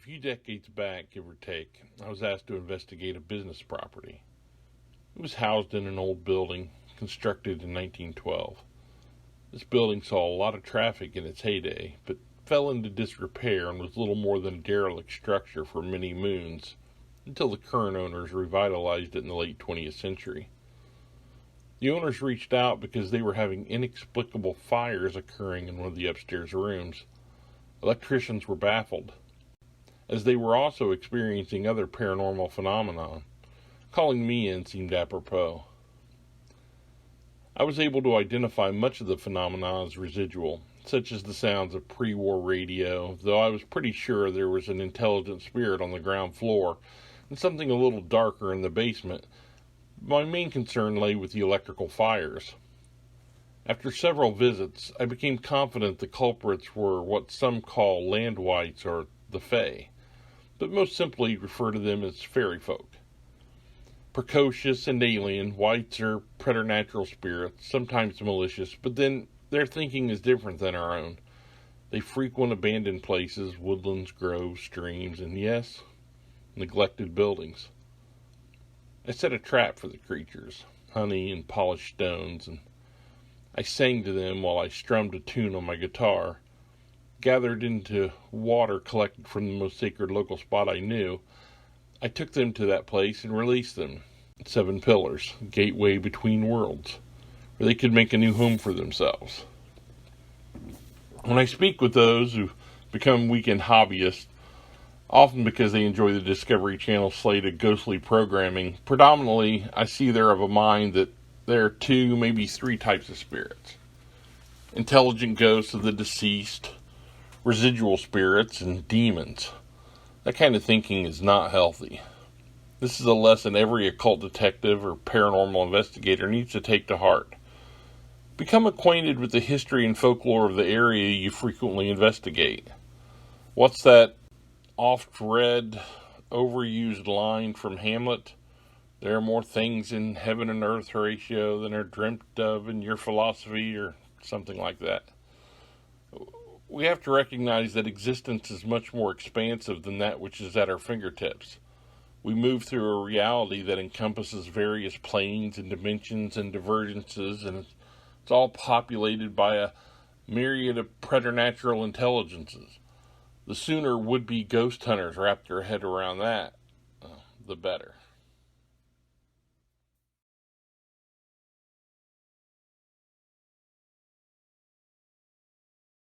A few decades back, give or take, I was asked to investigate a business property. It was housed in an old building constructed in 1912. This building saw a lot of traffic in its heyday, but fell into disrepair and was little more than a derelict structure for many moons until the current owners revitalized it in the late 20th century. The owners reached out because they were having inexplicable fires occurring in one of the upstairs rooms. Electricians were baffled, as they were also experiencing other paranormal phenomena. Calling me in seemed apropos. I was able to identify much of the phenomena as residual, such as the sounds of pre-war radio, though I was pretty sure there was an intelligent spirit on the ground floor and something a little darker in the basement. My main concern lay with the electrical fires. After several visits, I became confident the culprits were what some call land wights or the Fae, but most simply refer to them as fairy folk. Precocious and alien, wights are preternatural spirits, sometimes malicious, but then their thinking is different than our own. They frequent abandoned places, woodlands, groves, streams, and yes, neglected buildings. I set a trap for the creatures, honey and polished stones, and I sang to them while I strummed a tune on my guitar. Gathered into water collected from the most sacred local spot I knew, I took them to that place and released them. 7 pillars, gateway between worlds, where they could make a new home for themselves. When I speak with those who become weekend hobbyists, often because they enjoy the Discovery Channel slate of ghostly programming, predominantly I see they're of a mind that there are 2, maybe 3 types of spirits. Intelligent ghosts of the deceased, residual spirits, and demons. That kind of thinking is not healthy. This is a lesson every occult detective or paranormal investigator needs to take to heart. Become acquainted with the history and folklore of the area you frequently investigate. What's that oft-read, overused line from Hamlet? There are more things in heaven and earth, Horatio, than are dreamt of in your philosophy, or something like that. We have to recognize that existence is much more expansive than that which is at our fingertips. We move through a reality that encompasses various planes and dimensions and divergences, and it's all populated by a myriad of preternatural intelligences. The sooner would-be ghost hunters wrap their head around that, the better.